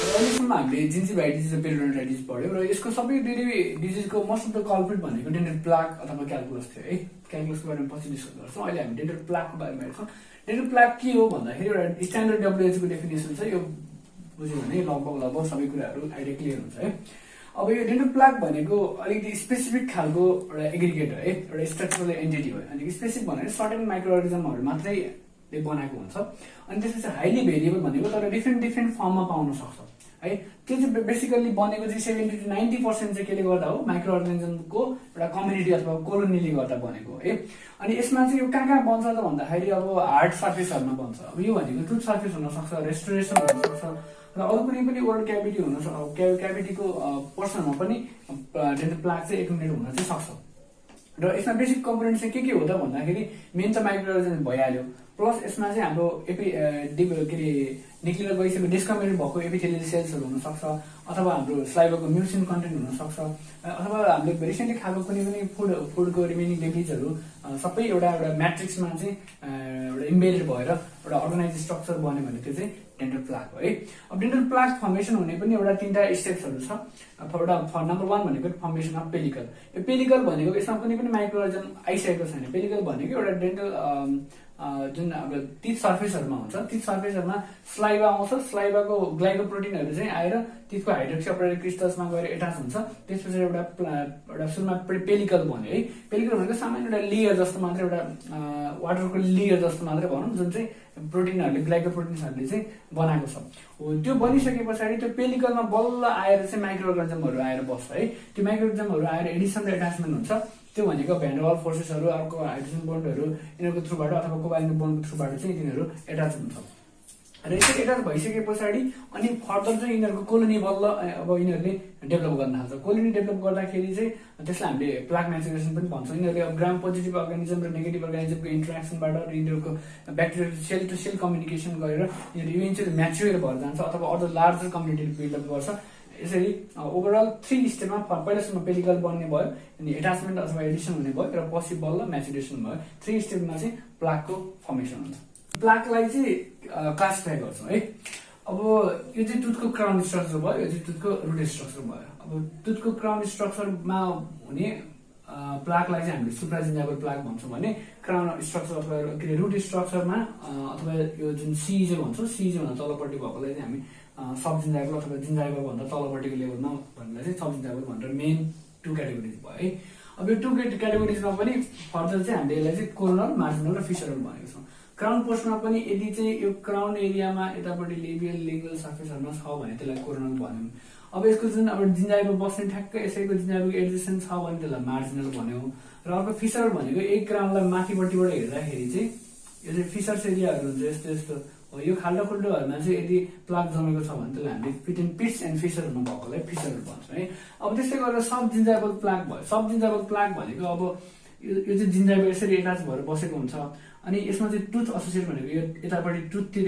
अहिलेसम्म हामीले जिन्जिभाइटिस र पेरिडोन्टाइटिस पढ्यौँ र यसको सबै डिजिजको मोस्ट अफ द कल्प्रिट भनेको डेन्टल प्लाक अथवा क्यालकुलस थियो है। क्यालकुलसको बारेमा पछि डिस्कस गर्छौँ। अहिले हामी डेन्टल प्लाकको बारेमा हेर्छौँ। डेन्टल प्लाक के हो भन्दाखेरि एउटा स्ट्यान्डर्ड डब्ल्युएचओको डेफिनेसन छ। यो बुझ्यो भने लगभग सबै कुराहरू आइडिया क्लियर हुन्छ है। अब यो डेन्टल प्लाक भनेको अलिकति स्पेसिफिक खालको एउटा एग्रिगेट है, एउटा स्ट्रक्चरल एन्टिटी हो। अनि स्पेसिफिक भनेर सर्टेन माइक्रो अर्गानिजमहरू मात्रै बनाएको हुन्छ। अनि त्यसपछि हाइली भेरिएबल भनेको तर डिफ्रेन्ट फर्ममा पाउन सक्छ है। त्यो चाहिँ बेसिकली बनेको चाहिँ 70 to 90% चाहिँ केले गर्दा हो, माइक्रो अर्गानिजमको एउटा कम्युनिटी अथवा कोलोनीले गर्दा बनेको है। अनि यसमा चाहिँ यो कहाँ बन्छ त भन्दाखेरि अब हार्ड सर्फेसहरूमा बन्छ। अब यो भनेको टुथ सर्फेस हुन सक्छ, रेस्टोरेसन हुन सक्छ र अरू कुनै पनि ओरल क्याभिटी हुन सक्छ। क्याभिटीको पोर्सनमा पनि डेन्टल प्लाक चाहिँ एकुमुलेट हुन चाहिँ सक्छ। र यसमा बेसिक कम्पोनेन्ट चाहिँ के हो त भन्दाखेरि मेन त माइक्रो अर्गानिजम भइहाल्यो, प्लस यसमा चाहिँ हाम्रो निक्लिएर गइसकेको डिस्कम्बिनेट भएको एपिथेलियल सेल्सहरू हुनसक्छ, अथवा हाम्रो स्लाइभाको म्युसिन कन्टेन्ट हुनसक्छ, अथवा हामीले रिसेन्टली खाएको कुनै पनि फुडको रिमेनिङ डेब्रिजहरू सबै एउटा म्याट्रिक्समा चाहिँ एउटा इम्बेडेड भएर एउटा अर्गनाइज स्ट्रक्चर बन्यो भने त्यो चाहिँ डेन्टल प्लाक हो है। अब डेन्टल प्लाक फर्मेसन हुने पनि एउटा 3टा स्टेप्सहरू छ। एउटा नम्बर 1 भनेको फर्मेसन अफ पेलिकल। यो पेलिकल भनेको यसमा कुनै पनि माइक्रो अर्गानिजम आइसकेको छैन। पेलिकल भनेको एउटा डेन्टल जुन अब टिथ सर्फेसहरूमा हुन्छ, टिथ सर्फेसहरूमा स्लाइभा आउँछ। स्लाइभाको ग्लाइकोप्रोटिनहरू चाहिँ आएर टिथको हाइड्रोक्सी अपरेटेड क्रिस्टल्समा गएर एटाच हुन्छ। त्यसपछि एउटा सुरुमा पेलिकल भन्यो है। पेलिकल भनेको सामान्य एउटा लेयर जस्तो मात्रै, एउटा वाटरको लेयर जस्तो मात्रै भनौँ, जुन चाहिँ प्रोटिनहरूले ग्लाइकोप्रोटिन्सहरूले चाहिँ बनाएको छ। हो त्यो बनिसके पछाडि त्यो पेलिकलमा बल्ल आएर चाहिँ माइक्रो अर्गानिजमहरू आएर बस्छ है। त्यो माइक्रो अर्गानिजमहरू आएर एडिसन र एटाचमेन्ट हुन्छ। त्यो भनेको भ्यान्डरवाल फोर्सेसहरू, अर्को हाइड्रोजन बोन्डहरू यिनीहरूको थ्रुबाट अथवा कोभालेन्ट बोन्डको थ्रुबाट चाहिँ तिनीहरू एटाच हुन्छ। र यसरी एटाच भइसके पछाडि अनि फर्दर चाहिँ यिनीहरूको कोलोनी बल्ल अब यिनीहरूले डेभलप गर्न थाल्छ। कोलोनी डेभलप गर्दाखेरि चाहिँ त्यसलाई हामीले प्लाक म्याचुरेसन पनि भन्छौँ। यिनीहरूले अब ग्राम पोजिटिभ अर्गानिजम र नेगेटिभ अर्गानिजमको इन्टरेक्सनबाट यिनीहरूको bacterial cell to cell communication गरेर यिनीहरू इभेन्चुअली म्याच्योर भएर जान्छ अथवा अझ लार्जर कम्युनिटी बिल्डअप गर्छ। यसरी ओभरअल 3 स्टेपमा पहिलासम्म पेलिकल बन्ने भयो, अनि एटाचमेन्ट अथवा एडिसन हुने भयो र पछि बल्ल म्याचुरेसन भयो। 3 स्टेपमा चाहिँ प्लाकको फर्मेसन हुन्छ। प्लाकलाई चाहिँ क्लासिफाई गर्छौँ है। अब यो चाहिँ टुथको क्राउन स्ट्रक्चर भयो, यो चाहिँ टुथको रुट स्ट्रक्चर भयो। अब टुथको क्राउन स्ट्रक्चरमा हुने प्लाकलाई चाहिँ हामीले सुप्राजिन्जाइबल प्लाक भन्छौँ भने, क्राउन स्ट्रक्चर अथवा रुट स्ट्रक्चरमा अथवा यो जुन सिजे भन्छौँ, सिजे भन्दा तलपट्टि भएकोलाई चाहिँ हामी सबजिन्जाइबल अथवा जिन्जाइबल भन्दा तलपट्टिको लेभलमा भन्दा चाहिँ सबजिन्जाइबल भनेर मेन 2 क्याटेगोरिज भयो है। अब यो 2 क्याटेगोरिजमा पनि फर्दर चाहिँ हामीले यसलाई चाहिँ कोरोनल, मार्जिनल र फिसरल भनेको छौँ। क्राउन पोस्टमा पनि यदि चाहिँ यो क्राउन एरियामा यतापट्टि लेबियल लिङ्गल सर्फेसहरूमा छ भने त्यसलाई कोरोनल भन्यौँ। अब यसको जुन अब जिन्जाइबल बस्ने ठ्याक्कै यसैको जिन्जाइबलको एडजेसन छ भने त्यसलाई मार्जिनल भन्यौँ। र अर्को फिसरल भनेको एक क्राउनलाई माथिपट्टिबाट हेर्दाखेरि चाहिँ यो चाहिँ फिसर्स एरियाहरू हुन्छ यस्तो यस्तो हो। यो खाल्डो खुल्डोहरूमा चाहिँ यदि प्लाक जमेको छ भने त्यसलाई हामीले फिट एन्ड पिट्स एन्ड फिसरहरूमा भएकोलाई फिसरहरू भन्छौँ है। अब त्यस्तै गरेर सब जिन्जाइबल प्लाक भयो। सब जिन्जाइबल प्लाक भनेको अब यो चाहिँ जिन्जाइबल यसरी एटाच भएर बसेको हुन्छ। अनि यसमा चाहिँ टुथ एसोसिएट भनेको यो यतापट्टि टुथतिर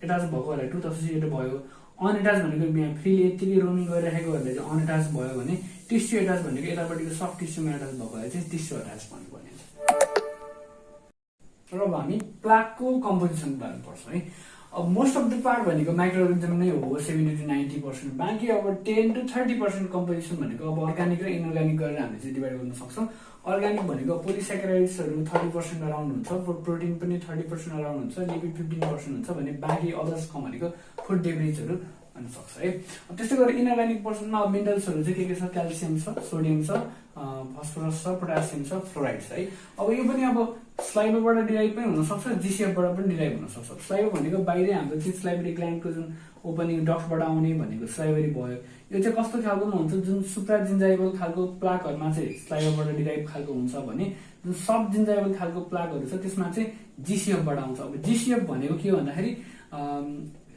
एटाच भएकोहरूलाई टुथ एसोसिएट भयो। अनएटाच भनेको यहाँ फ्रीली यतिकै रोमिङ गरिरहेकोहरूलाई चाहिँ अनएटाच भयो भने, टिस्यु एटाच भनेको यतापट्टिको सफ्ट टिस्युमा एटाच भएकोलाई चाहिँ टिस्यु एटाच भन्नु पर्ने। र अब हामी प्लाकको कम्पोजिसन बारेमा पढ्छौँ है। अब मोस्ट अफ द पार्ट भनेको माइक्रो अर्गानिजम नै हो, 70 to 90%। बाँकी अब 10 to 30% कम्पोजिसन भनेको अब अर्गानिक र इनअर्गानिक गरेर हामीले चाहिँ डिभाइड गर्न सक्छौँ। अर्गानिक भनेको पोलिसेकेराइड्सहरू 30% अराउन्ड हुन्छ, प्रोटिन पनि 30% अराउन्ड हुन्छ, लिपिड 15% हुन्छ भने बाँकी अदर्स भनेको फुड डेब्रिजहरू हुन सक्छ है। त्यस्तै गरेर इनअर्गानिक पर्सनमा अब मिनरल्सहरू चाहिँ के छ, क्याल्सियम छ, सोडियम छ, फस्फोरस छ, पोटासियम छ, फ्लोराइड छ है। अब यो पनि अब स्लाइभाबाट डिराइभ पनि हुनसक्छ, जिसिएफबाट पनि डिराइभ हुनसक्छ। स्लाइभा भनेको बाहिरै हाम्रो चाहिँ स्लाइभरी ग्ल्यान्डको जुन ओपनिङ डक्टबाट आउने भनेको स्लाइभरी भयो। यो चाहिँ कस्तो खालको हुन्छ, जुन सुप्राजिन्जाइबल खालको प्लाकहरूमा चाहिँ स्लाइभाबाट डिराइभ खालको हुन्छ भने जुन सब जिन्जाइबल खालको प्लाकहरू छ त्यसमा चाहिँ जिसिएफबाट आउँछ। अब जिसिएफ भनेको के हो भन्दाखेरि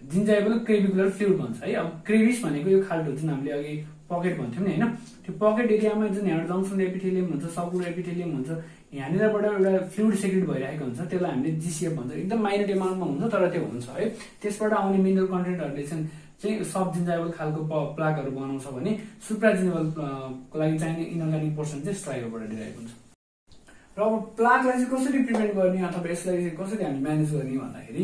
जिन्जाइबल क्रेभिकुलर फ्लुइड भन्छ है। अब क्रेभिस भनेको यो खाल्डो जुन हामीले अघि पकेट भन्थ्यौँ नि होइन, त्यो पकेट एरियामा जुन यहाँ जङ्सन एपिथेलियम हुन्छ, सबकुलर एपिथेलियम हुन्छ, यहाँनिरबाट एउटा फ्लुइड सेक्रेट भइरहेको हुन्छ, त्यसलाई हामीले जिसिएफ भन्छ। एकदम माइनर एमाउन्टमा हुन्छ तर त्यो हुन्छ है। त्यसबाट आउने मिनरल कन्टेन्टहरूले चाहिँ सब जिन्जाइबल खालको प्लाकहरू बनाउँछ भने सुप्राजिन्जाइबलको लागि चाहिने इनअर्गानिक पोर्सन चाहिँ स्लाइभाबाट डिराइभ हुन्छ। र अब प्लाकलाई चाहिँ कसरी प्रिभेन्ट गर्ने अथवा यसलाई चाहिँ कसरी हामी म्यानेज गर्ने भन्दाखेरि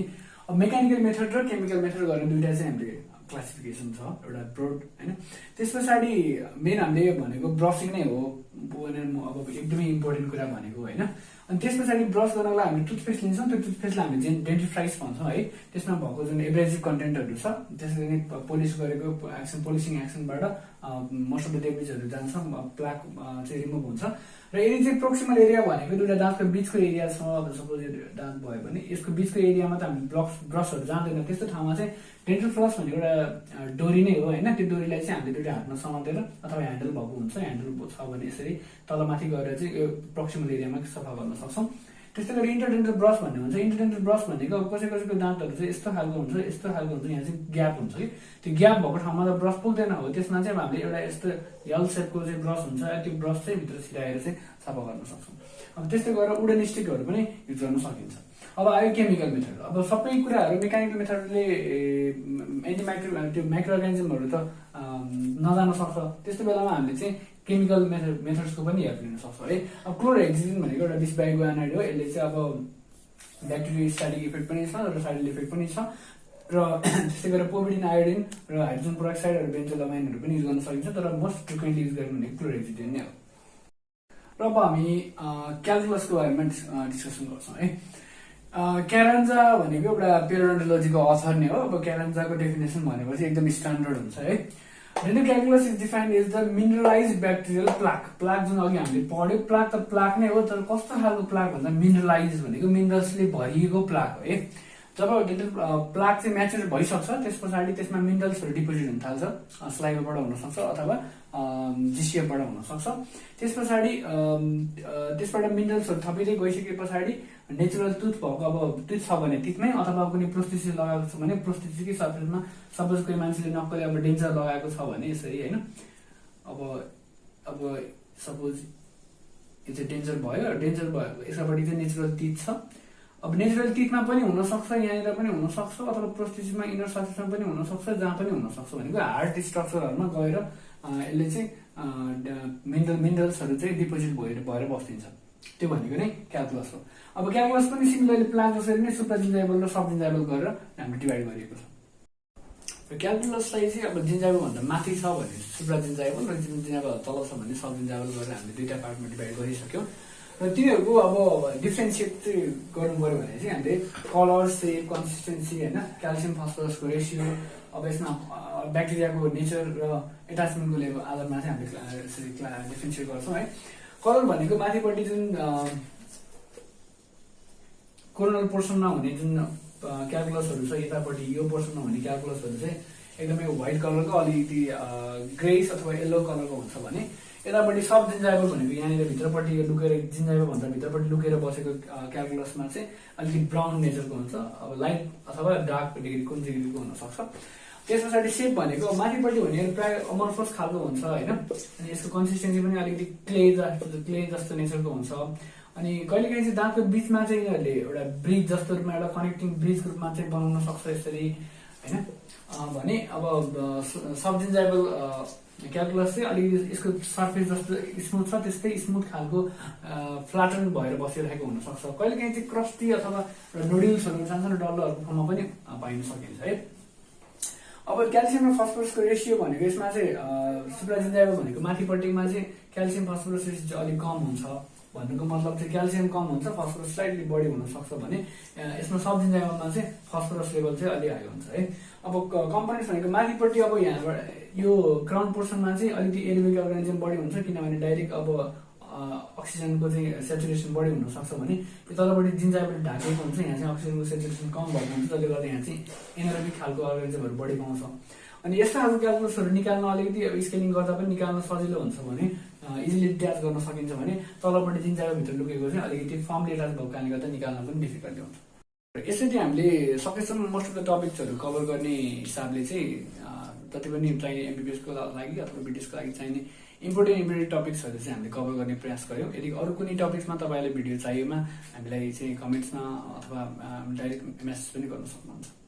अब मेकानिकल मेथड र केमिकल मेथड गर्ने दुईटा चाहिँ हामीले क्लासिफिकेसन छ एउटा ब्रोड होइन। त्यस पछाडि मेन हामीले भनेको ब्रसिङ नै हो अब एकदमै इम्पोर्टेन्ट कुरा भनेको होइन। अनि त्यस पछाडि ब्रस गर्नलाई हामीले टुथपेस्ट लिन्छौँ, त्यो टुथपेस्टलाई हामीले डेन्टिफ्राइज भन्छौँ है। त्यसमा भएको जुन एब्रेजिभ कन्टेन्टहरू छ त्यसले नै पोलिस गरेको पोलिसिङ एक्सनबाट मोस्ट अफ द डेमेजहरू जान्छ, प्लाक चाहिँ रिमुभ हुन्छ। र यदि चाहिँ प्रोक्सिमल एरिया भनेको दुईवटा दाँतको बिचको एरिया छ, अब सपोज यो दाँत भयो भने यसको बिचको एरियामा त हामी ब्रसहरू जाँदैन, त्यस्तो ठाउँमा चाहिँ डेन्टल फ्लस भनेको एउटा डोरी नै हो होइन। त्यो डोरीलाई चाहिँ हामीले दुईवटा हातमा समातेर अथवा ह्यान्डल भएको हुन्छ, ह्यान्डल छ भने यसरी तलमाथि गएर चाहिँ यो प्रोक्सिमल एरियामा सफा गर्न सक्छौँ। त्यस्तै गरी इन्टरडेन्टल ब्रस भन्ने हुन्छ। इन्टरडेन्टल ब्रस भनेको अब कसैको दाँतहरू चाहिँ यस्तो खालको हुन्छ, यस्तो खालको हुन्छ, यहाँ चाहिँ ग्याप हुन्छ कि त्यो ग्याप भएको ठाउँमा त ब्रस पुग्दैन हो, त्यसमा चाहिँ हामीले एउटा यस्तो यल सेपको चाहिँ ब्रस हुन्छ, त्यो ब्रस चाहिँ भित्र छिराएर चाहिँ सफा गर्न सक्छौँ। अब त्यस्तै गरेर वुडन स्टिकहरू पनि युज गर्न सकिन्छ। अब आयो केमिकल मेथड। अब सबै कुराहरू मेकानिकल मेथडले त्यो माइक्रो अर्गानिजमहरू त नजान सक्छ, त्यस्तो बेलामा हामीले चाहिँ केमिकल मेथड्सको पनि हेल्प लिन सक्छौँ है। अब क्लोरहेक्सिन भनेको एउटा बिसबाइगुआनाइड हो, यसले चाहिँ अब ब्याक्टेरियोस्टाटिक इफेक्ट पनि छ र साइड इफेक्ट पनि छ। र त्यस्तै गरेर पोभिडिन आयोडिन र हाइड्रोजन पेरोक्साइड र बेन्जोलामाइनहरू पनि युज गर्न सकिन्छ, तर मोस्ट फ्रिक्वेन्टली युज गर्ने भनेको क्लोरहेक्सिन नै हो। र अब हामी क्यालकुलसको बारेमा डिस्कसन गर्छौँ है। क्यारान्जा भनेको एउटा पेरियोडोलोजीको अथर नै हो। अब क्यारान्जाको डेफिनेसन भनेपछि एकदम स्ट्यान्डर्ड हुन्छ है। Dental calculus is defined as the mineralize bacterial plaque. Plaque जुन अघि हामीले पढ्यो, प्लाक त प्लाक नै हो, तर कस्तो खालको प्लाक भन्दा मिनरलाइज भनेको मिनरल्सले भरिएको प्लाक हो है। जब डेन्टल प्लाक चाहिँ म्याचुर भइसक्छ त्यस पछाडि त्यसमा मिनरल्सहरू डिपोजिट हुन थाल्छ, स्लाइभाबाट हुनसक्छ अथवा जिसिएफबाट हुनसक्छ। त्यस पछाडि त्यसबाट मिनरल्सहरू थपिँदै गइसके पछाडि नेचुरल टुथ भएको, अब टुथ छ भने टिथमै अथवा कुनै प्रोस्थेसिस लगाएको छ भने प्रोस्थेसिसकै सर्फेसमा सपोज कोही मान्छेले नक्कली अब डेन्जर लगाएको छ भने यसरी होइन, अब सपोज यो चाहिँ डेन्जर भयो यसैपट्टि चाहिँ नेचुरल टिथ छ। अब नेचुरल टिथमा पनि हुनसक्छ, यहाँनिर पनि हुनसक्छ, अथवा प्रोस्थेसिसमा इनर सर्फेसमा पनि हुनसक्छ, जहाँ पनि हुनसक्छ भनेको हार्ड स्ट्रक्चरहरूमा गएर यसले चाहिँ मिनरल्सहरू चाहिँ डिपोजिट भएर बस्दिन्छ। त्यो भनेको नै क्यालकुलस हो। अब क्यालकुलस पनि सिमिलरली प्लाक जसरी नै सुप्राजिन्जाइबल र सबजिन्जाइबल गरेर हामीले डिभाइड गरिएको छ। र क्यालकुलसलाई चाहिँ अब जिन्जाइबल भन्दा माथि छ भने सुप्राजिन्जाइबल र जिन्जाइबल तल छ भने सबजिन्जाइबल गरेर हामीले दुईटा पार्टमा डिभाइड गरिसक्यौँ। र तिनीहरूको अब डिफ्रेन्सिएट चाहिँ गर्नु पऱ्यो भने चाहिँ हामीले कलर, सेप, कन्सिस्टेन्सी होइन, क्याल्सियम फस्फरसको रेसियो, अब यसमा ब्याक्टेरियाको नेचर र एटाचमेन्टको लेभल आधारमा चाहिँ हामीले यसरी डिफ्रेन्सिएट गर्छौँ है। कलर भनेको माथिपट्टि जुन कोरोनल पोर्सनमा हुने जुन क्यालकुलसहरू छ, यतापट्टि यो पोर्सनमा हुने क्यालकुलसहरू चाहिँ एकदमै व्हाइट कलरको अलिकति ग्रेस अथवा येल्लो कलरको हुन्छ भने यतापट्टि सब जिन्जाइबल भनेको यहाँनिर भित्रपट्टि लुकेर जिन्जाइबल भन्दा भित्रपट्टि लुकेर बसेको क्यालकुलसमा चाहिँ अलिकति ब्राउन नेचरको हुन्छ, अब लाइट अथवा डार्क डिग्री कुन डिग्रीको हुनसक्छ। त्यस पछाडि सेप भनेको माथिपट्टि हुने प्राय अमर्फस खालको हुन्छ होइन, अनि यसको कन्सिस्टेन्सी पनि अलिकति क्ले जस्तो नेचरको हुन्छ। अनि कहिलेकाहीँ चाहिँ दाँतको बिचमा चाहिँ यिनीहरूले एउटा ब्रिज जस्तो रूपमा एउटा कनेक्टिङ ब्रिजको रूपमा चाहिँ बनाउन सक्छ यसरी होइन। भने अब सबजिन्जाइबल क्यालकुलस चाहिँ अलिकति यसको सर्फेस जस्तो स्मुथ छ, त्यस्तै स्मुथ खालको फ्ल्याटन भएर बसिरहेको हुनसक्छ। कहिलेकाहीँ चाहिँ क्रस्टी अथवा नोड्युल्सहरू सानसानो डल्लोहरूको फर्ममा पनि पाइन सकिन्छ है। अब क्याल्सियम र फस्फरसको रेसियो भनेको यसमा चाहिँ सुप्राजिन्जाइबल भनेको माथिपट्टिमा चाहिँ क्याल्सियम फस्फरस रेसियो अलिक कम हुन्छ भन्नुको मतलब चाहिँ क्याल्सियम कम हुन्छ, फस्फरस स्लाइटली बढी हुनसक्छ भने यसमा सबजिन्जाइबलमा चाहिँ फस्फरस लेभल चाहिँ अलिक हाई हुन्छ है। अब कम्पोनेन्ट्स भनेको माथिपट्टि अब यहाँबाट यो क्राउन पोर्सनमा चाहिँ अलिकति एरोबिक अर्गानिजम बढी हुन्छ, किनभने डाइरेक्ट अब अक्सिजनको चाहिँ सेचुरेसन बढी हुनसक्छ भने यो तलपट्टि जिन्जाइबल ढाकेको हुन्छ, यहाँ चाहिँ अक्सिजनको सेचुरेसन कम भएको हुन्छ, जसले गर्दा यहाँ चाहिँ एनारोबिक खालको अर्गानिजमहरू बढी पाउँछ। अनि यस्ता खालको क्यालकुलसहरू निकाल्न अलिकति अब स्केलिङ गर्दा पनि निकाल्न सजिलो हुन्छ भने इजिली डिट्याच गर्न सकिन्छ भने तलपट्टि जिन्जाइबलभित्र लुकेको चाहिँ अलिकति फर्मली एट्याच भएको कारणले गर्दा निकाल्न पनि डिफिकल्टी हुन्छ। यसरी हामीले सकेसम्म मोस्ट अफ द टपिक्सहरू कभर गर्ने हिसाबले चाहिँ जति पनि चाहिने एमबिबिएसको लागि अथवा बिटिएसको लागि चाहिने इम्पोर्टेन्ट टपिक्सहरू चाहिँ हामीले कभर गर्ने प्रयास गऱ्यौँ। यदि अरू कुनै टपिक्समा तपाईँलाई भिडियो चाहिएमा हामीलाई चाहिँ कमेन्ट्समा अथवा डाइरेक्ट मेसेज पनि गर्न सक्नुहुन्छ।